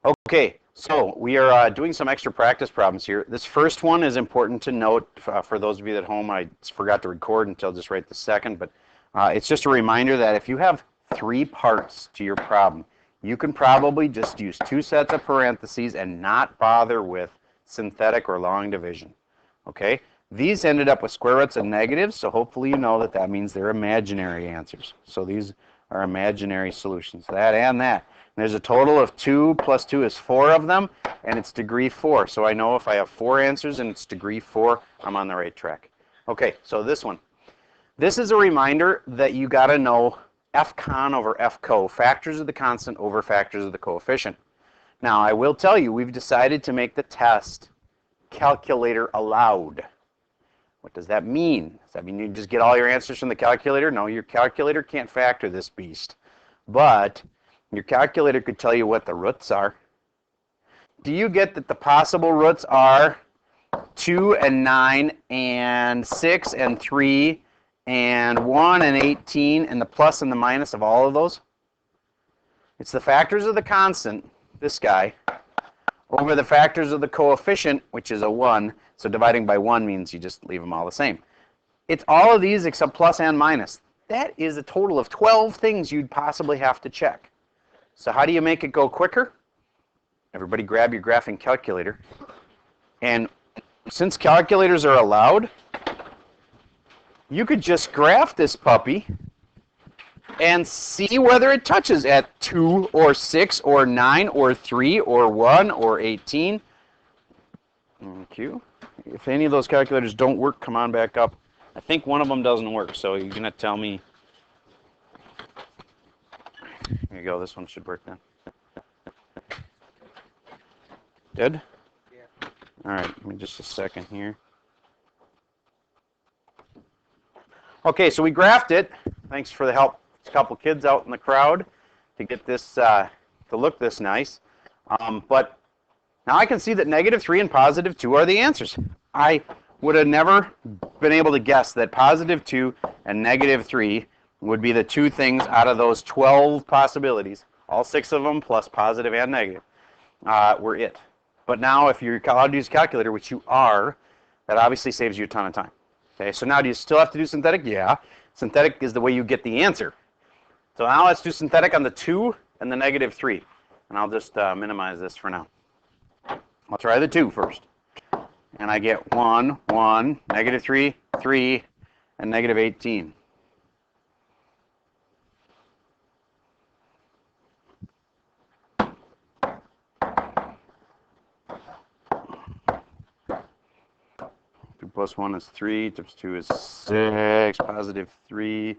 Okay, so we are doing some extra practice problems here. This first one is important to note for those of you at home. I forgot to record until just right this second, but it's just a reminder that if you have 3 parts to your problem, you can probably just use 2 sets of parentheses and not bother with synthetic or long division. Okay? These ended up with square roots and negatives, so hopefully you know that that means they're imaginary answers. So these are imaginary solutions, that and that. And there's a total of 2 plus 2 is 4 of them, and it's degree 4. So I know if I have 4 answers and it's degree 4, I'm on the right track. Okay, so this one. This is a reminder that you got to know F-con over F-co, factors of the constant over factors of the coefficient. Now, I will tell you, we've decided to make the test calculator allowed. What does that mean? Does that mean you just get all your answers from the calculator? No, your calculator can't factor this beast. But your calculator could tell you what the roots are. Do you get that the possible roots are 2 and 9 and 6 and 3 and 1 and 18 and the plus and the minus of all of those? It's the factors of the constant, this guy, over the factors of the coefficient, which is a 1. So dividing by 1 means you just leave them all the same. It's all of these except plus and minus. That is a total of 12 things you'd possibly have to check. So how do you make it go quicker? Everybody grab your graphing calculator. And since calculators are allowed, you could just graph this puppy and see whether it touches at 2 or 6 or 9 or 3 or 1 or 18. Thank you. If any of those calculators don't work, come on back up. I think one of them doesn't work, so you're going to tell me. Here you go. This one should work then. Did? Yeah. All right. Give me just a second here. Okay, so we graphed it. Thanks for the help. A couple kids out in the crowd to get this to look this nice. But now I can see that -3 and +2 are the answers. I would have never been able to guess that +2 and -3 would be the 2 things out of those 12 possibilities. All 6 of them plus positive and negative were it. But now if you're allowed to use a calculator, which you are, that obviously saves you a ton of time. Okay, so now do you still have to do synthetic? Yeah. Synthetic is the way you get the answer. So now let's do synthetic on the 2 and the -3. And I'll just minimize this for now. I'll try the 2 first. And I get 1, 1, -3, 3, and -18. Plus 1 is 3, times 2 is 6, +3,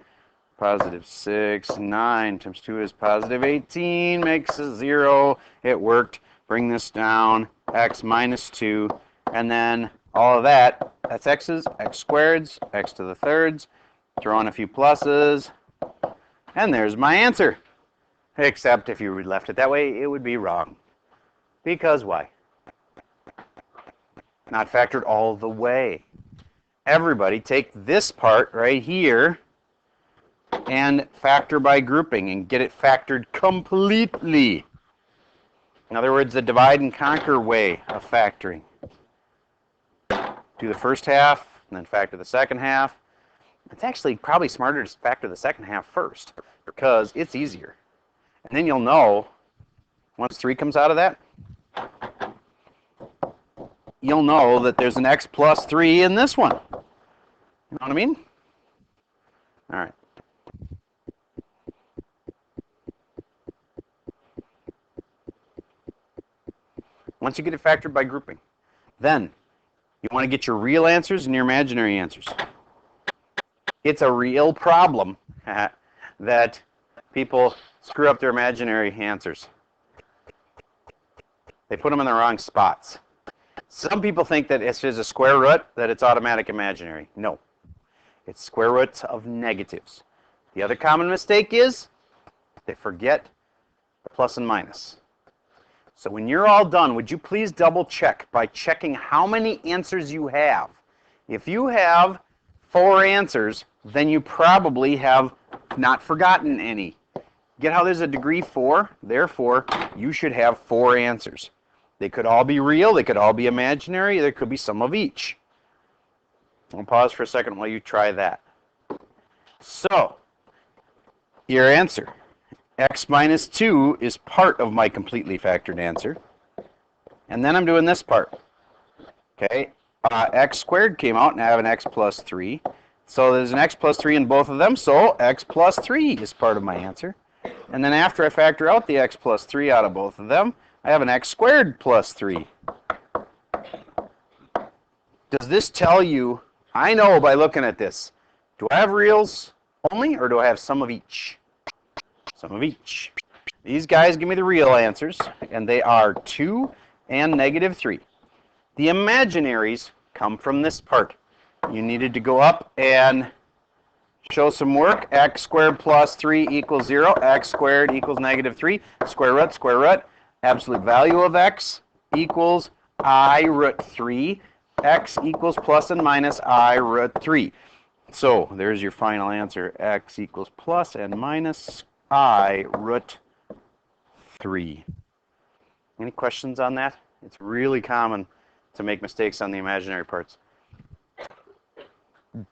+6, 9 times 2 is +18, makes a 0. It worked. Bring this down, x minus 2, and then all of that, that's x's, x squareds, x to the thirds, throw in a few pluses, and there's my answer. Except if you left it that way, it would be wrong. Because why? Not factored all the way. Everybody take this part right here and factor by grouping and get it factored completely. In other words, the divide and conquer way of factoring. Do the first half and then factor the second half. It's actually probably smarter to factor the second half first because it's easier. And then you'll know, once 3 comes out of that, you'll know that there's an x plus 3 in this one. You know what I mean? All right. Once you get it factored by grouping, then you want to get your real answers and your imaginary answers. It's a real problem that people screw up their imaginary answers. They put them in the wrong spots. Some people think that if there's a square root, that it's automatic imaginary. No. It's square roots of negatives. The other common mistake is they forget the plus and minus. So when you're all done, would you please double check by checking how many answers you have. If you have 4 answers, then you probably have not forgotten any. Get how there's a degree 4? Therefore, you should have 4 answers. They could all be real, they could all be imaginary, there could be some of each. I'll pause for a second while you try that. So, your answer. X minus 2 is part of my completely factored answer. And then I'm doing this part. Okay, x squared came out and I have an x plus 3. So there's an x plus 3 in both of them, so x plus 3 is part of my answer. And then after I factor out the x plus 3 out of both of them, I have an x squared plus 3. Does this tell you, I know by looking at this, do I have reals only or do I have some of each? Some of each. These guys give me the real answers, and they are 2 and negative 3. The imaginaries come from this part. You needed to go up and show some work. X squared plus 3 equals 0. X squared equals negative 3. Square root, square root. Absolute value of x equals I root 3. X equals plus and minus I root 3. So there's your final answer. X equals plus and minus I root 3. Any questions on that? It's really common to make mistakes on the imaginary parts.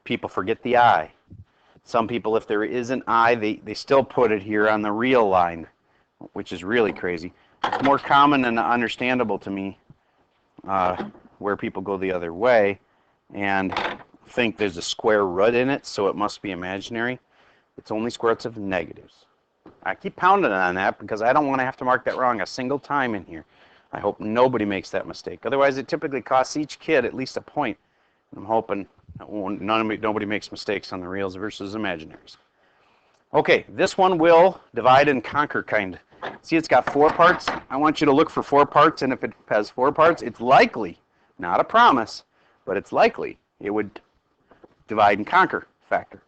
People forget the I. Some people, if there is an I, they still put it here on the real line, which is really crazy. It's more common and understandable to me where people go the other way and think there's a square root in it, so it must be imaginary. It's only square roots of negatives. I keep pounding on that because I don't want to have to mark that wrong a single time in here. I hope nobody makes that mistake. Otherwise, it typically costs each kid at least a point. I'm hoping nobody makes mistakes on the reals versus imaginaries. Okay, this one will divide and conquer kind. See, it's got 4 parts. I want you to look for 4 parts, and if it has 4 parts, it's likely, not a promise, but it's likely it would divide and conquer factor.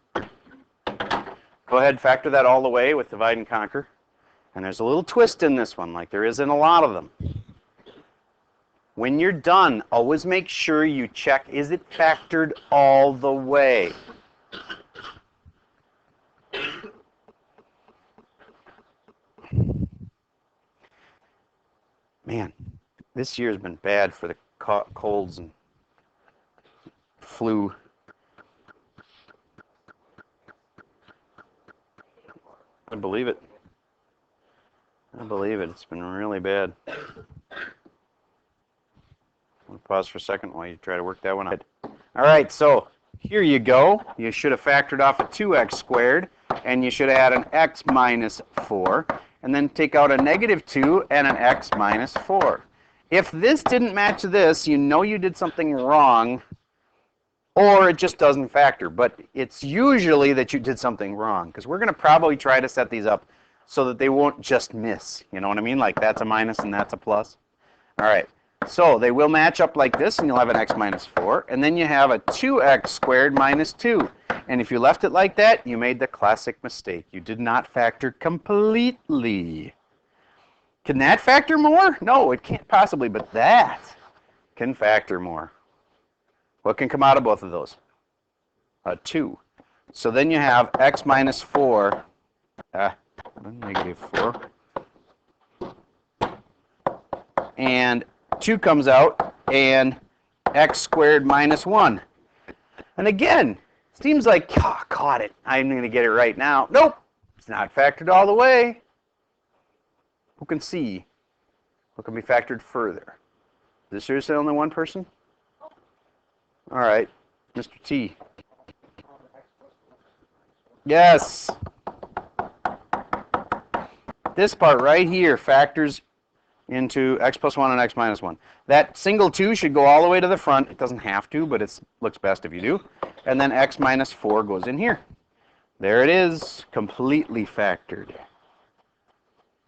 Go ahead, factor that all the way with divide and conquer. And there's a little twist in this one, like there is in a lot of them. When you're done, always make sure you check, is it factored all the way? Man, this year's been bad for the colds and flu. I believe it. I believe it. It's been really bad. I'll pause for a second while you try to work that one out. All right, so here you go. You should have factored off a 2x squared, and you should have had an x minus 4, and then take out a negative 2 and an x minus 4. If this didn't match this, you know you did something wrong, or it just doesn't factor. But it's usually that you did something wrong, because we're going to probably try to set these up so that they won't just miss. You know what I mean? Like that's a minus and that's a plus. All right. So they will match up like this, and you'll have an x minus 4. And then you have a 2x squared minus 2. And if you left it like that, you made the classic mistake. You did not factor completely. Can that factor more? No, it can't possibly, but that can factor more. What can come out of both of those? A 2. So then you have x minus 4, negative 4. And 2 comes out, and x squared minus 1. And again, seems like, oh, caught it. I'm going to get it right now. Nope, it's not factored all the way. Who can see? What can be factored further? Is this seriously only one person? All right, Mr. T. Yes. This part right here factors into x plus 1 and x minus 1. That single 2 should go all the way to the front. It doesn't have to, but it looks best if you do. And then x minus 4 goes in here. There it is, completely factored.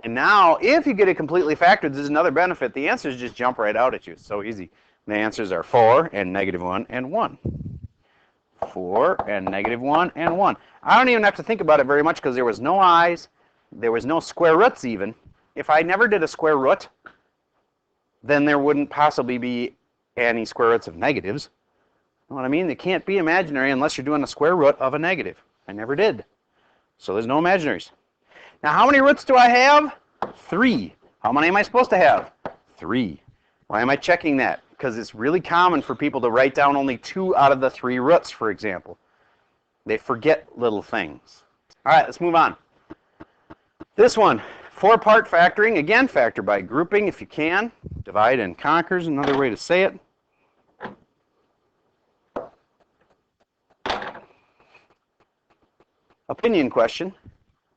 And now, if you get it completely factored, there's another benefit. The answers just jump right out at you. It's so easy. The answers are 4 and negative 1 and 1. 4 and negative 1 and 1. I don't even have to think about it very much because there was no i's. There was no square roots even. If I never did a square root, then there wouldn't possibly be any square roots of negatives. You know what I mean? They can't be imaginary unless you're doing a square root of a negative. I never did. So there's no imaginaries. Now, how many roots do I have? 3. How many am I supposed to have? 3. Why am I checking that? Because it's really common for people to write down only 2 out of the 3 roots, for example. They forget little things. All right, let's move on. This one, 4-part factoring. Again, factor by grouping if you can. Divide and conquer is another way to say it. Opinion question.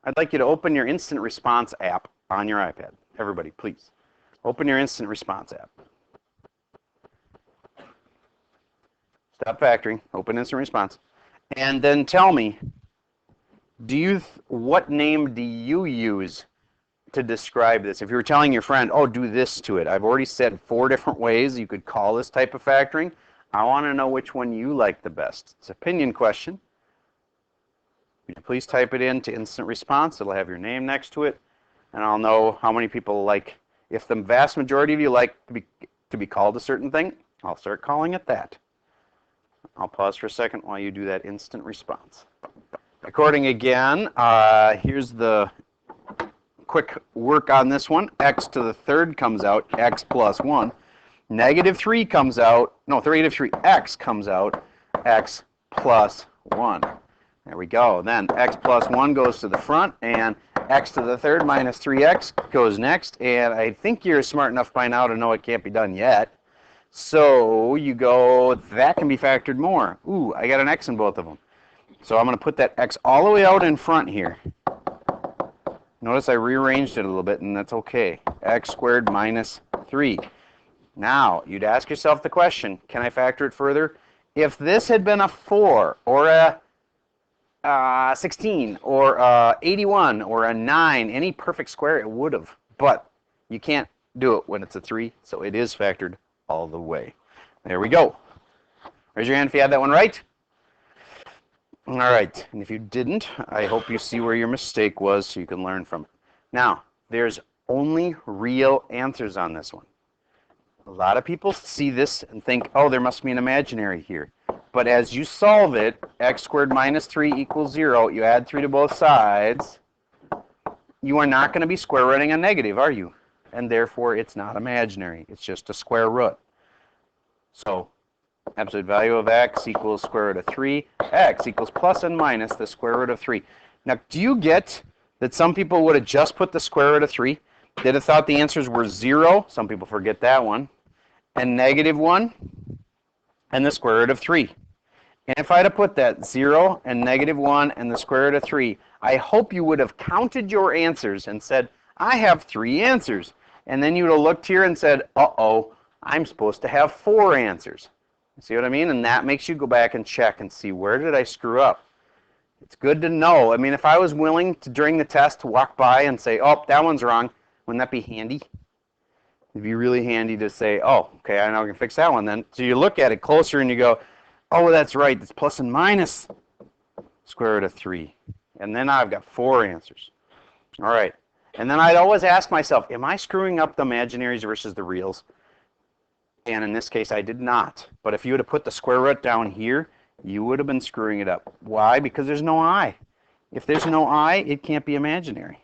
I'd like you to open your instant response app on your iPad. Everybody, please. Open your instant response app. Stop factoring. Open instant response. And then tell me, what name do you use to describe this? If you were telling your friend, oh, do this to it. I've already said 4 different ways you could call this type of factoring. I want to know which one you like the best. It's an opinion question. Would you please type it into instant response? It'll have your name next to it, and I'll know how many people like. If the vast majority of you like to be called a certain thing, I'll start calling it that. I'll pause for a second while you do that instant response. Recording again. Here's the quick work on this one. X to the third comes out, x plus 1. Negative 3 comes out, no, negative 3x comes out, x plus 1. There we go. Then x plus 1 goes to the front, and x to the third minus 3x goes next. And I think you're smart enough by now to know it can't be done yet. So you go, that can be factored more. Ooh, I got an x in both of them. So I'm going to put that x all the way out in front here. Notice I rearranged it a little bit, and that's okay. X squared minus 3. Now, you'd ask yourself the question, can I factor it further? If this had been a 4 or a 16 or 81 or a 9, any perfect square, it would have. But you can't do it when it's a 3, so it is factored all the way. There we go. Raise your hand if you had that one right. All right, and if you didn't, I hope you see where your mistake was so you can learn from it. Now, there's only real answers on this one. A lot of people see this and think, oh, there must be an imaginary here. But as you solve it, x squared minus 3 equals 0. You add 3 to both sides. You are not going to be square rooting a negative, are you? And therefore, it's not imaginary. It's just a square root. So, absolute value of x equals square root of 3. X equals plus and minus the square root of 3. Now, do you get that some people would have just put the square root of 3? They'd have thought the answers were 0. Some people forget that one. And negative 1. And the square root of 3. And if I had to put that 0 and negative 1 and the square root of 3, I hope you would have counted your answers and said, I have 3 answers. And then you would have looked here and said, uh-oh, I'm supposed to have 4 answers. See what I mean? And that makes you go back and check and see, where did I screw up? It's good to know. I mean, if I was willing to, during the test, to walk by and say, oh, that one's wrong, wouldn't that be handy? It'd be really handy to say, oh, okay, I know I can fix that one then. So you look at it closer and you go, oh, that's right, it's plus and minus square root of 3. And then I've got 4 answers. All right. And then I'd always ask myself, am I screwing up the imaginaries versus the reals? And in this case, I did not. But if you would have put the square root down here, you would have been screwing it up. Why? Because there's no I. If there's no I, it can't be imaginary.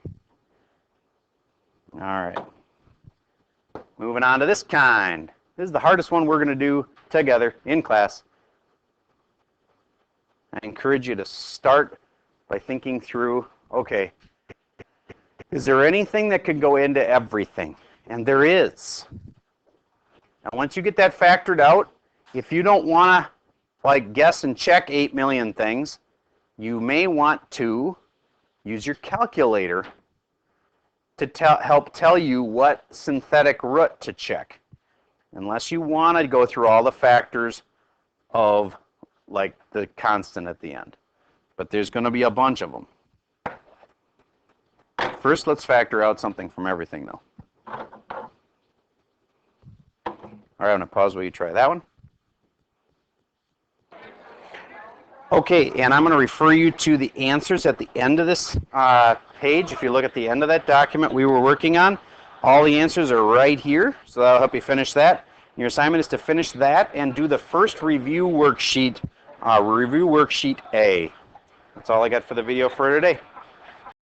All right. Moving on to this kind. This is the hardest one we're going to do together in class. I encourage you to start by thinking through, okay, is there anything that could go into everything? And there is. Now, once you get that factored out, if you don't want to like guess and check 8 million things, you may want to use your calculator to help tell you what synthetic root to check. Unless you want to go through all the factors of like the constant at the end. But there's going to be a bunch of them. First, let's factor out something from everything, though. All right, I'm going to pause while you try that one. Okay, and I'm going to refer you to the answers at the end of this page. If you look at the end of that document we were working on, all the answers are right here, so that'll help you finish that. Your assignment is to finish that and do the first review worksheet A. That's all I got for the video for today.